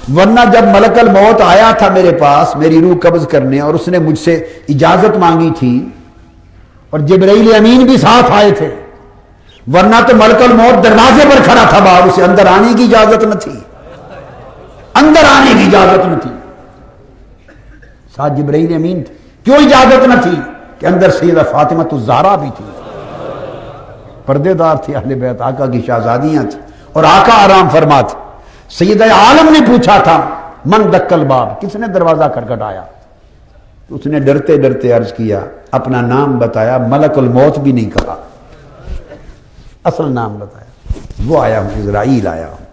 ورنہ جب ملک الموت آیا تھا میرے پاس میری روح قبض کرنے اور اس نے مجھ سے اجازت مانگی تھی اور جبرائیل امین بھی ساتھ آئے تھے، ورنہ تو ملک الموت دروازے پر کھڑا تھا باہر، اسے اندر آنے کی اجازت نہ تھی، اندر آنے کی اجازت نہ تھی، ساتھ جبرائیل امین تھے۔ کیوں اجازت نہ تھی؟ کہ اندر سیدہ فاطمہ الزہرا بھی تھی، پردے دار تھی، اہل بیت آقا کی شہزادیاں تھیں، اور آقا آرام فرما تھے۔ سیدہ عالم نے پوچھا تھا من دق الباب، کس نے دروازہ کھٹکھٹایا؟ تو اس نے ڈرتے ڈرتے عرض کیا، اپنا نام بتایا، ملک الموت بھی نہیں کہا، اصل نام بتایا، وہ آیا ہوں، اسرائیل آیا ہوں۔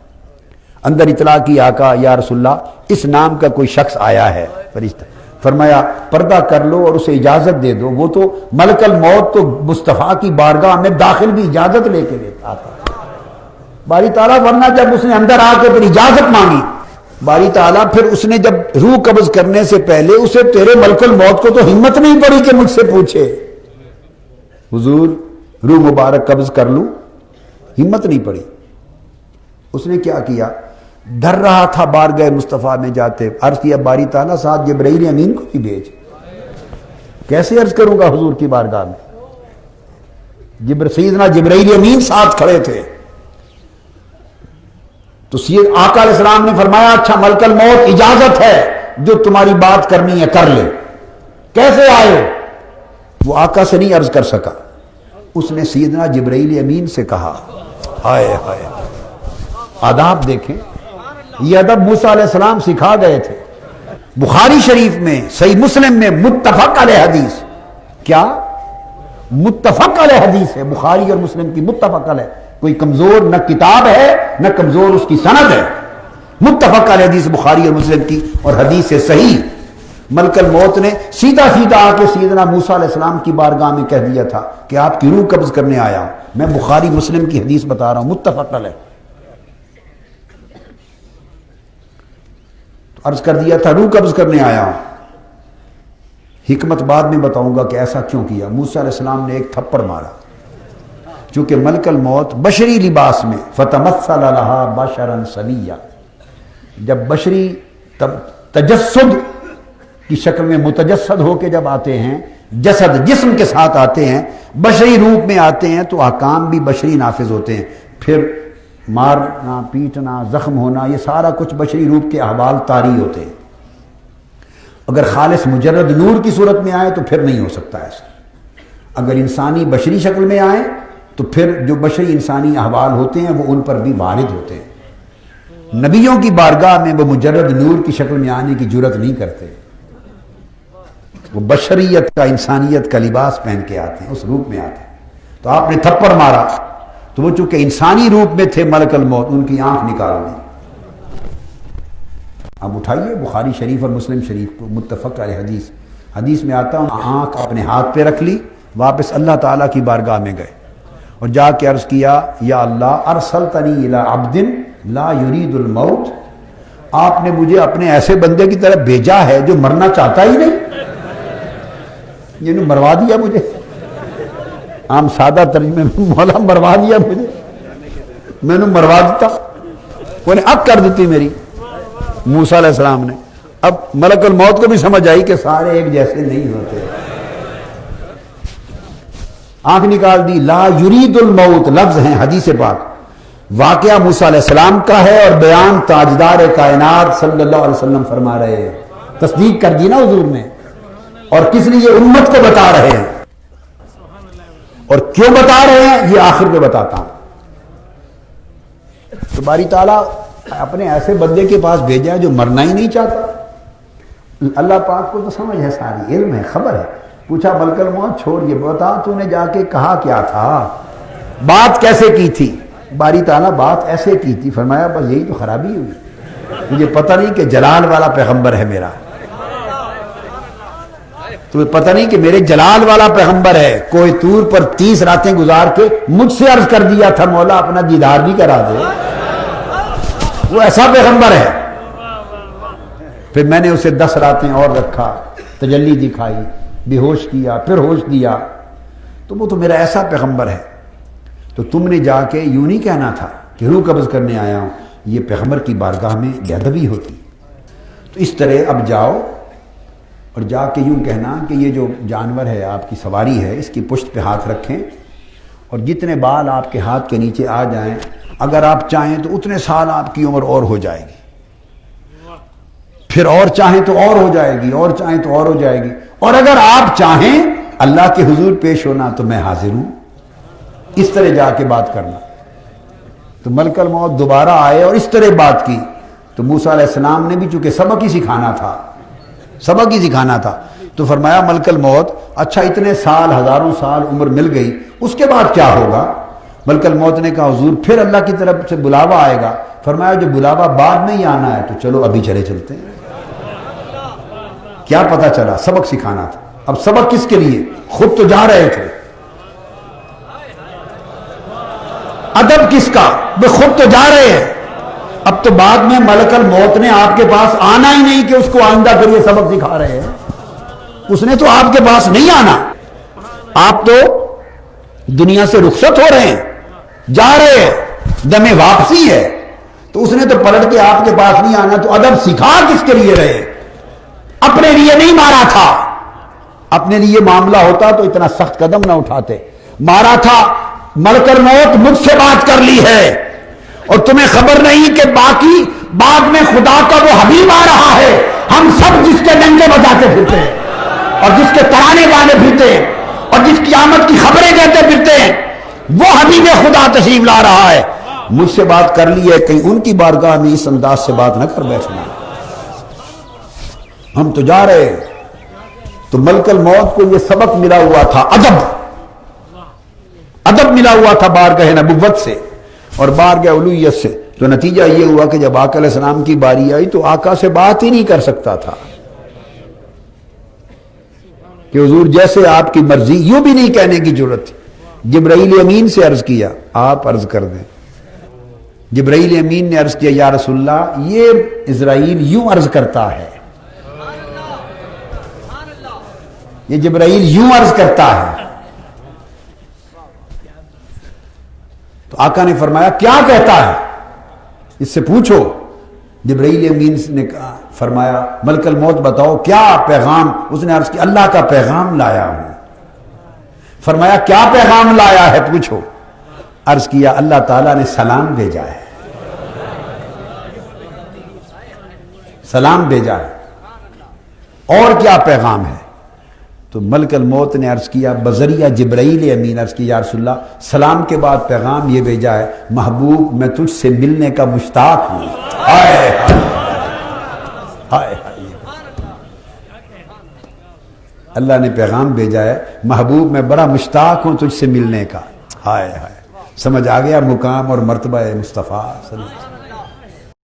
اندر اطلاع کی آقا یا رسول اللہ اس نام کا کوئی شخص آیا ہے، فرشتہ۔ فرمایا پردہ کر لو اور اسے اجازت دے دو، وہ تو ملک الموت تو مصطفیٰ کی بارگاہ میں داخل بھی اجازت لے کے لیتا آتا باری تعالیٰ، ورنہ جب اس نے اندر آ کے پھر اجازت مانگی باری تعالیٰ، پھر اس نے جب روح قبض کرنے سے پہلے اسے تیرے ملک الموت کو تو ہمت نہیں پڑی کہ مجھ سے پوچھے حضور روح مبارک قبض کر لوں، ہمت نہیں پڑی۔ اس نے کیا کیا؟ ڈر رہا تھا بارگاہ مصطفیٰ میں جاتے، عرض کیا باری تعالیٰ ساتھ جبرائیل امین کو بھی بھیج، کیسے عرض کروں گا حضور کی بارگاہ میں؟ سیدنا جبرائیل امین ساتھ کھڑے تھے۔ تو سید آقا علیہ السلام نے فرمایا اچھا ملک الموت اجازت ہے، جو تمہاری بات کرنی ہے کر لے، کیسے آئے ہو؟ وہ آقا سے نہیں عرض کر سکا، اس نے سیدنا جبرائیل امین سے کہا۔ ہائے ہائے، آداب دیکھیں، یہ ادب موسیٰ علیہ السلام سکھا گئے تھے۔ بخاری شریف میں، صحیح مسلم میں متفق علیہ حدیث، کیا متفق علیہ حدیث ہے، بخاری اور مسلم کی متفق علیہ، کوئی کمزور نہ کتاب ہے نہ کمزور اس کی سند ہے، متفق علیہ حدیث بخاری اور مسلم کی، اور حدیث صحیح۔ ملک الموت نے سیدھا سیدھا آ کے سیدنا موسیٰ علیہ السلام کی بارگاہ میں کہہ دیا تھا کہ آپ کی روح قبض کرنے آیا ہوں، میں بخاری مسلم کی حدیث بتا رہا ہوں، متفق علیہ۔ تو عرض کر دیا تھا روح قبض کرنے آیا ہوں۔ حکمت بعد میں بتاؤں گا کہ ایسا کیوں کیا۔ موسیٰ علیہ السلام نے ایک تھپڑ مارا، چونکہ ملک الموت بشری لباس میں، فتمثل لہا بشرا سویا، جب بشری تجسد کی شکل میں متجسد ہو کے جب آتے ہیں، جسد جسم کے ساتھ آتے ہیں، بشری روپ میں آتے ہیں، تو احکام بھی بشری نافذ ہوتے ہیں، پھر مارنا پیٹنا زخم ہونا یہ سارا کچھ بشری روپ کے احوال طاری ہوتے ہیں۔ اگر خالص مجرد نور کی صورت میں آئے تو پھر نہیں ہو سکتا ایسا، اگر انسانی بشری شکل میں آئے تو پھر جو بشری انسانی احوال ہوتے ہیں وہ ان پر بھی وارد ہوتے ہیں۔ نبیوں کی بارگاہ میں وہ مجرد نور کی شکل میں آنے کی جرت نہیں کرتے، وہ بشریت کا انسانیت کا لباس پہن کے آتے ہیں، اس روپ میں آتے ہیں۔ تو آپ نے تھپڑ مارا تو وہ چونکہ انسانی روپ میں تھے ملک الموت، ان کی آنکھ نکال دی۔ اب اٹھائیے بخاری شریف اور مسلم شریف کو، متفق علیہ حدیث، حدیث میں آتا ہوں آنکھ اپنے ہاتھ پہ رکھ لی، واپس اللہ تعالیٰ کی بارگاہ میں گئے اور جا کے عرض کیا یا اللہ ارسلتنی الی عبد لا یرید الموت، آپ نے مجھے اپنے ایسے بندے کی طرف بھیجا ہے جو مرنا چاہتا ہی نہیں، یہ نے مروا دیا مجھے، عام سادہ ترجمے میں مولا مروا دیا مجھے، میں نے مروا دیتا، انہیں اب کر دیتی میری۔ موسیٰ علیہ السلام نے، اب ملک الموت کو بھی سمجھ آئی کہ سارے ایک جیسے نہیں ہوتے، آنکھ نکال دی۔ لا یرید الموت لفظ ہیں حدیث پاک، واقعہ موسیٰ علیہ السلام کا ہے اور بیان تاجدار کائنات صلی اللہ علیہ وسلم فرما رہے ہیں، تصدیق کر دی نا حضور نے، اور کس لیے امت کو بتا رہے ہیں، اور کیوں بتا رہے ہیں یہ آخر میں بتاتا ہوں۔ تو باری تعالیٰ اپنے ایسے بندے کے پاس بھیجا ہے جو مرنا ہی نہیں چاہتا، اللہ پاک کو تو سمجھ ہے، ساری علم ہے، خبر ہے۔ پوچھا ملک الموت چھوڑ یہ بتا تو نے جا کے کہا کیا تھا، بات کیسے کی تھی؟ باری تعالیٰ بات ایسے کی تھی، فرمایا بس یہی تو خرابی ہوئی، مجھے پتہ نہیں کہ جلال والا پیغمبر ہے میرا، تمہیں پتہ نہیں کہ میرے جلال والا پیغمبر ہے، کوئی طور پر 30 راتیں گزار کے مجھ سے عرض کر دیا تھا مولا اپنا دیدار بھی کرا دے، وہ ایسا پیغمبر ہے۔ پھر میں نے اسے 10 راتیں اور رکھا، تجلی دکھائی، بے ہوش کیا، پھر ہوش دیا، تو وہ تو میرا ایسا پیغمبر ہے۔ تو تم نے جا کے یوں نہیں کہنا تھا کہ روح قبض کرنے آیا ہوں، یہ پیغمبر کی بارگاہ میں بے ادبی ہوتی۔ تو اس طرح اب جاؤ اور جا کے یوں کہنا کہ یہ جو جانور ہے آپ کی سواری ہے، اس کی پشت پہ ہاتھ رکھیں اور جتنے بال آپ کے ہاتھ کے نیچے آ جائیں، اگر آپ چاہیں تو اتنے سال آپ کی عمر اور ہو جائے گی، پھر اور چاہیں تو اور ہو جائے گی، اور چاہیں تو اور ہو جائے گی، اور اگر آپ چاہیں اللہ کے حضور پیش ہونا تو میں حاضر ہوں۔ اس طرح جا کے بات کرنا۔ تو ملک الموت دوبارہ آئے اور اس طرح بات کی تو موسیٰ علیہ السلام نے بھی چونکہ سبق ہی سکھانا تھا تو فرمایا ملک الموت اچھا اتنے سال، ہزاروں سال عمر مل گئی، اس کے بعد کیا ہوگا؟ ملک الموت نے کہا حضور پھر اللہ کی طرف سے بلاوا آئے گا۔ فرمایا جو بلاوا بعد میں ہی آنا ہے تو چلو ابھی چلتے ہیں۔ کیا پتا چلا؟ سبق سکھانا تھا۔ اب سبق کس کے لیے؟ خود تو جا رہے تھے، ادب کس کا؟ وہ خود تو جا رہے ہیں، اب تو بعد میں ملک الموت نے آپ کے پاس آنا ہی نہیں کہ اس کو آئندہ کریے سبق سکھا رہے ہیں، اس نے تو آپ کے پاس نہیں آنا، آپ تو دنیا سے رخصت ہو رہے ہیں، جا رہے ہیں، دم واپسی ہے، تو اس نے تو پلٹ کے آپ کے پاس نہیں آنا، تو ادب سکھا کس کے لیے رہے؟ اپنے لیے نہیں مارا تھا، اپنے لیے معاملہ ہوتا تو اتنا سخت قدم نہ اٹھاتے، مارا تھا ملک الموت مجھ سے بات کر لی ہے اور تمہیں خبر نہیں کہ باقی بعد میں خدا کا وہ حبیب آ رہا ہے، ہم سب جس کے ڈنڈے بجاتے پھرتے ہیں اور جس کے ترانے گانے پھرتے ہیں اور جس قیامت کی خبریں کہتے پھرتے ہیں، وہ حبیب خدا تشریف لا رہا ہے، مجھ سے بات کر لی ہے، کہیں ان کی بارگاہ میں اس انداز سے بات نہ کر بیٹھنا، ہم تو جا رہے ہیں۔ تو ملک الموت کو یہ سبق ملا ہوا تھا، ادب ملا ہوا تھا بارگاہ نبوت سے اور بارگاہ الوہیت سے، تو نتیجہ یہ ہوا کہ جب آقا علیہ السلام کی باری آئی تو آقا سے بات ہی نہیں کر سکتا تھا کہ حضور جیسے آپ کی مرضی، یوں بھی نہیں کہنے کی ضرورت تھی۔ جبرائیل امین سے عرض کیا، آپ عرض کر دیں۔ جبرائیل امین نے عرض کیا یا رسول اللہ یہ اسرائیل یوں عرض کرتا ہے، یہ جبرائیل یوں عرض کرتا ہے۔ تو آقا نے فرمایا کیا کہتا ہے، اس سے پوچھو۔ جبرائیل امین نے فرمایا ملک الموت بتاؤ کیا پیغام؟ اس نے عرض کیا اللہ کا پیغام لایا ہوں۔ فرمایا کیا پیغام لایا ہے پوچھو۔ عرض کیا اللہ تعالیٰ نے سلام بھیجا ہے، سلام بھیجا ہے، اور کیا پیغام ہے؟ تو ملک الموت نے عرض کیا بذریعہ جبرائیل امین عرض کیا یا رسول اللہ سلام کے بعد پیغام یہ بھیجا ہے محبوب میں تجھ سے ملنے کا مشتاق ہوں۔ ہائے ہائے، اللہ نے پیغام بھیجا ہے محبوب میں بڑا مشتاق ہوں تجھ سے ملنے کا۔ ہائے ہائے، سمجھ آ گیا مقام اور مرتبہ مصطفیٰ صلی اللہ علیہ وسلم۔